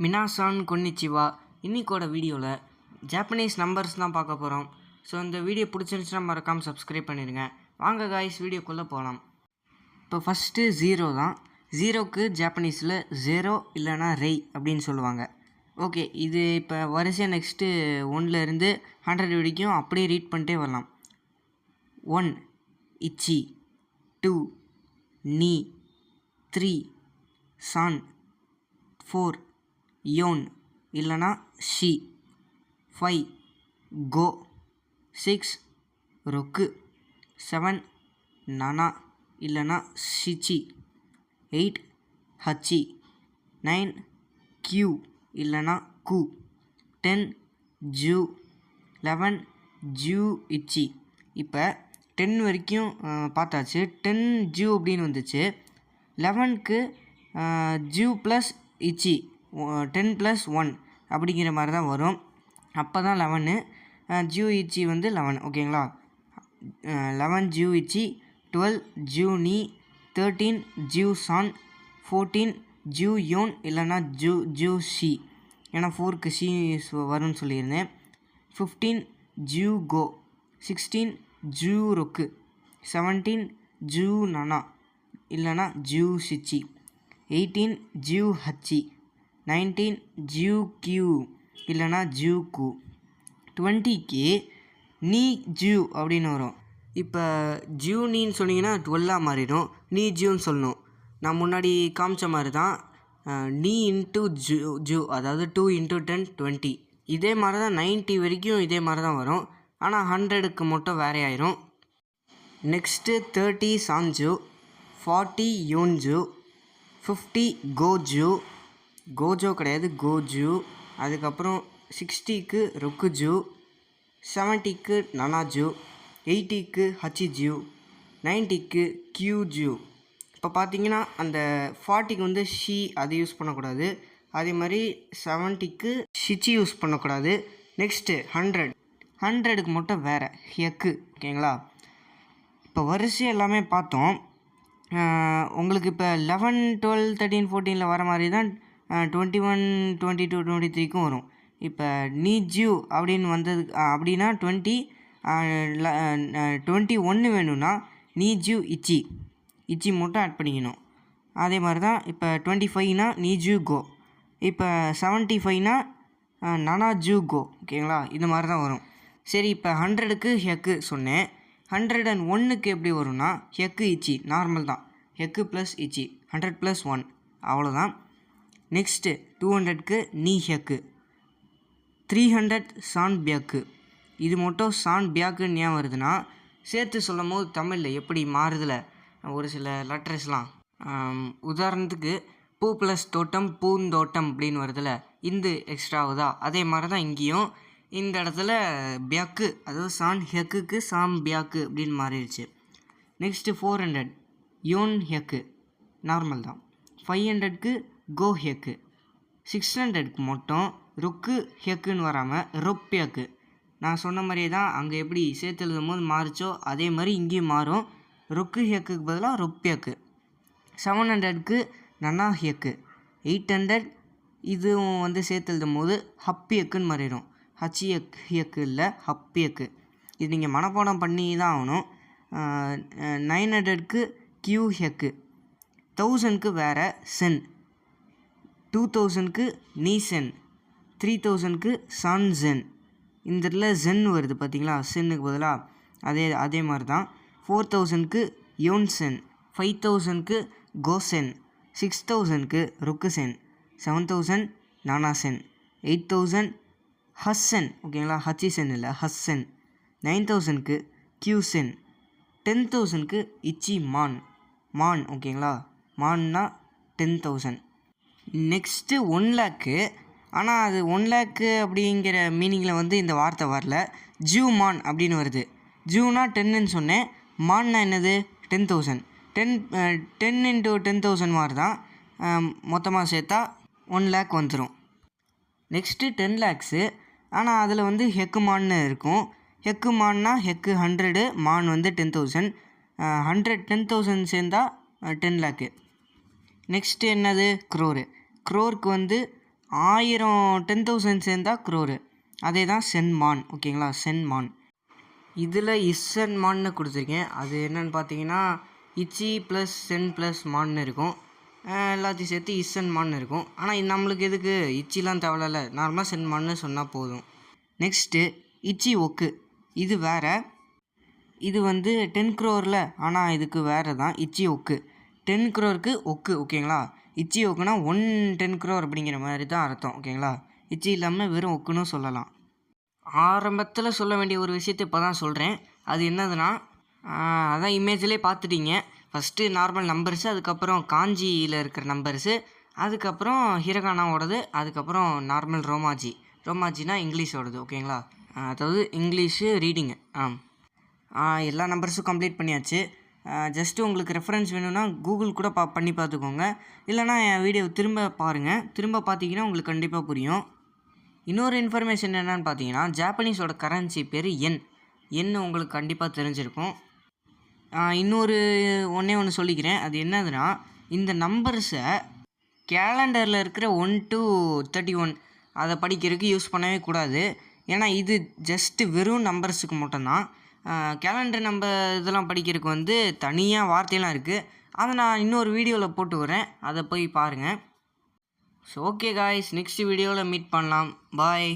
மினாசான் கொன்னிச்சிவா. இன்னைக்கோட வீடியோவில் Japanese numbers தான் பார்க்க போகிறோம். ஸோ இந்த வீடியோ பிடிச்சிருந்துச்சுன்னா மறக்காமல் சப்ஸ்கிரைப் பண்ணிடுங்க. வாங்க காய்ஸ் வீடியோக்குள்ளே போகலாம். இப்போ ஃபஸ்ட்டு 0 தான். 0க்கு ஜாப்பனீஸில் 0 இல்லைனா ரெய் அப்படின்னு சொல்லுவாங்க. ஓகே, இது இப்போ வரிசையாக நெக்ஸ்ட்டு 1லேருந்து 100 வரைக்கும் அப்படியே ரீட் பண்ணிட்டே வரலாம். 1 இச்சி, 2 நீ, 3 சான், 4 யோன் இல்லைனா ஷி, 5 கோ, 6 ரொக்கு, 7 நானா இல்லைனா ஷிச்சி, 8 ஹச்சி, 9 கியூ இல்லைனா கு, 10 ஜூ, 11 ஜூ இச்சி. இப்போ 10 வரைக்கும் பார்த்தாச்சு. 10 ஜூ அப்படின்னு வந்துச்சு. 11க்கு ஜூ ப்ளஸ் இச்சி 10 + 1 அப்படிங்கிற மாதிரி தான் வரும். அப்போ தான் 11. ஜூ இச்சி வந்து 11. ஓகேங்களா. 11 ஜூ இச்சி, 12 ஜூ நீ, 13 ஜூ சான், 14 ஜூ யோன் இல்லைனா ஜூ ஷி, ஏன்னா 4க்கு ஷி வரும்னு சொல்லியிருந்தேன். 15 ஜூ கோ, 16 ஜூ ரொக்கு, 17 ஜூ நானா இல்லைனா ஜூ ஷிச்சி, 18 ஜூ ஹச்சி, 19 ஜூ கியூ இல்லைனா ஜூ கு, 20க்கு நீ ஜூ அப்படின்னு வரும். இப்போ ஜூ நீன்னு சொன்னீங்கன்னா 12ஆக மாறிடும். நீ ஜூன்னு சொல்லணும். நான் முன்னாடி காமிச்ச மாதிரி தான். நீ இன்ட்டு ஜூ அதாவது 2 × 10 20. இதே மாதிரி தான் 90 வரைக்கும் இதே மாதிரி தான் வரும். ஆனால் 100க்கு மட்டும் வேறே ஆயிரும். நெக்ஸ்ட்டு 30 சான்ஜூ, 40 யோன்ஜூ, 50 கோஜூ, கோஜோ கிடையாது கோஜூ. அதுக்கப்புறம் 60க்கு ரொக்குஜூ, 70க்கு நனாஜூ, 80க்கு ஹச்சிஜூ, 90க்கு கியூஜூ. இப்போ பார்த்தீங்கன்னா அந்த 40க்கு வந்து ஷி அது யூஸ் பண்ணக்கூடாது. அதே மாதிரி 70க்கு ஷிச்சி யூஸ் பண்ணக்கூடாது. நெக்ஸ்ட்டு 100க்கு மட்டும் வேறு ஹெக்கு. ஓகேங்களா. இப்போ வரிசை எல்லாமே பார்த்தோம். உங்களுக்கு இப்போ 11 12 13 14 வர மாதிரி தான் 21 22 23க்கும் வரும். இப்போ நீ ஜூ அப்படின்னு வந்தது அப்படின்னா 21 வேணும்னா நீ ஜூ இச்சி மட்டும் ஆட் பண்ணிக்கணும். அதே மாதிரி தான் இப்போ 25னா நீ ஜூ கோ, இப்போ 75னா நானா ஜூ கோ. ஓகேங்களா. இது மாதிரி தான் வரும். சரி, இப்போ 100க்கு ஹெக்கு சொன்னேன். 101க்கு எப்படி வரும்னா ஹெக்கு இச்சி நார்மல் தான். ஹெக்கு ப்ளஸ் இச்சி 100 + 1 அவ்வளோதான். நெக்ஸ்ட்டு 200க்கு நீ ஹெக்கு, 300 சான் பியாக்கு. இது மட்டும் சான் பியாக்குன்னு ஏன் வருதுன்னா சேர்த்து சொல்லும் போது தமிழில் எப்படி மாறுதில்ல ஒரு சில லெட்டர்ஸ்லாம். உதாரணத்துக்கு பூ ப்ளஸ் தோட்டம் பூந்தோட்டம் அப்படின்னு வருதில்ல, இந்த எக்ஸ்ட்ரா ஆகுதா, அதே மாதிரி தான் இங்கேயும் இந்த இடத்துல பியாக்கு அதாவது சான் ஹெக்குக்கு சாம் பியாக்கு அப்படின்னு மாறிடுச்சு. நெக்ஸ்ட்டு 400 யோன் ஹெக்கு நார்மல் தான். 500க்கு கோ ஹெக்கு. 600க்கு மட்டும் ரொக்கு ஹெக்குன்னு வராமல் ரொப்பியாக்கு. நான் சொன்ன மாதிரியே தான் அங்கே எப்படி சேர்த்து எழுதும் போது மாறிச்சோ அதே மாதிரி இங்கேயும் மாறும். ரொக்கு ஹெக்குக்கு பதிலாக ரொப்பியாக்கு. 700க்கு நன்னா ஹெக்கு. 800 இதுவும் வந்து சேர்த்து எழுதும் போது ஹப்பியக்குன்னு மாறிடும். ஹெக்கு இல்லை ஹப்பியக்கு. இது நீங்கள் மனப்பாடம் பண்ணி தான் ஆகணும். 900க்கு கியூ ஹெக்கு. 1000க்கு வேறு சென். 2000க்கு நீ சென். 3000க்கு San gen. இந்த இடத்துல ஜென் வருது பார்த்தீங்களா, சென்னுக்கு பதிலாக அதே மாதிரி தான். 4000க்கு யோன் சென். 5000க்கு கோசென். 6000க்கு ருக்கு சென். 7000 நானா சென். 8000 ஹஸ்ஸென். ஓகேங்களா. ஹச்சி சென் இல்லை ஹஸ்ஸென். 9000க்கு கியூ சென். 10,000க்கு இச்சி மான். ஓகேங்களா. மான்னா 10,000. நெக்ஸ்ட்டு 1 லேக்கு. ஆனால் அது 1 லேக்கு அப்படிங்கிற மீனிங்கில் வந்து இந்த வார்த்தை வரல. ஜூ மான் அப்படின்னு வருது. ஜூனா 10ன்னு சொன்னேன். மான்னா என்னது 10,000. 10 × 10,000 மாதிரி தான். மொத்தமாக சேர்த்தா 1 லேக் வந்துடும். நெக்ஸ்ட்டு 10 லேக்ஸு. ஆனால் அதில் வந்து ஹெக்கு மான்னு இருக்கும். ஹெக்கு மான்னா ஹெக்கு 100, மான் வந்து 10,000. 10,000 சேர்ந்தா 10 லேக்கு. நெக்ஸ்ட்டு என்னது க்ரோருக்கு வந்து 1000 10,000 சேர்ந்தா க்ரோரு. அதே தான் சென்மான். ஓகேங்களா, சென்மான். இதில் இஸ்ஸன் மான்னு கொடுத்துருக்கேன். அது என்னென்னு பார்த்தீங்கன்னா இச்சி ப்ளஸ் சென் ப்ளஸ் மான்னு இருக்கும். எல்லாத்தையும் சேர்த்து இஸ்ஸன் மான்னு இருக்கும். ஆனால் நம்மளுக்கு எதுக்கு இச்சிலாம் தேவையில்ல, நார்மலாக சென் மான்னு சொன்னால் போதும். நெக்ஸ்ட்டு இச்சி ஒக்கு. இது வேறு. இது வந்து 10 crore, ஆனால் இதுக்கு வேறு தான் இச்சி ஒக்கு. 10 crore ஒக்கு. ஓகேங்களா, இச்சி ஒக்குனா 110 crore அப்படிங்கிற மாதிரி தான் அர்த்தம். ஓகேங்களா, இச்சி இல்லாமல் வெறும் ஒக்குன்னு சொல்லலாம். ஆரம்பத்தில் சொல்ல வேண்டிய ஒரு விஷயத்தை இப்போ தான் சொல்கிறேன். அது என்னதுன்னா, அதான் இமேஜ்லேயே பார்த்துட்டீங்க. ஃபஸ்ட்டு நார்மல் நம்பர்ஸு, அதுக்கப்புறம் காஞ்சியில் இருக்கிற நம்பர்ஸு, அதுக்கப்புறம் ஹிரகானாவோடது, அதுக்கப்புறம் நார்மல் ரோமாஜினா இங்கிலீஷோடது. ஓகேங்களா, அதாவது இங்கிலீஷு ரீடிங்கு. எல்லா நம்பர்ஸும் கம்ப்ளீட் பண்ணியாச்சு. ஜஸ்ட்டு உங்களுக்கு ரெஃபரன்ஸ் வேணும்னா கூகுள் கூட பண்ணி பார்த்துக்கோங்க. இல்லைனா என் வீடியோ திரும்ப பாருங்கள். திரும்ப பார்த்தீங்கன்னா உங்களுக்கு கண்டிப்பாக புரியும். இன்னொரு இன்ஃபர்மேஷன் என்னென்னு பார்த்தீங்கன்னா, ஜாப்பனீஸோட கரன்சி பேர் என் உங்களுக்கு கண்டிப்பாக தெரிஞ்சிருக்கும். இன்னொரு ஒன்று சொல்லிக்கிறேன். அது என்னதுன்னா, இந்த நம்பர்ஸை கேலண்டரில் இருக்கிற 1 to 31 அதை படிக்கிறதுக்கு யூஸ் பண்ணவே கூடாது. ஏன்னா இது ஜஸ்ட்டு வெறும் நம்பர்ஸுக்கு மட்டும்தான். கேலண்டர் நம்பர் இதெல்லாம் படிக்கிறதுக்கு வந்து தனியாக வார்த்தையெல்லாம் இருக்குது. அதை நான் இன்னொரு வீடியோவில் போட்டு வரேன், அதை போய் பாருங்கள். ஸோ ஓகே காய்ஸ், நெக்ஸ்ட் வீடியோவில் மீட் பண்ணலாம். பாய்.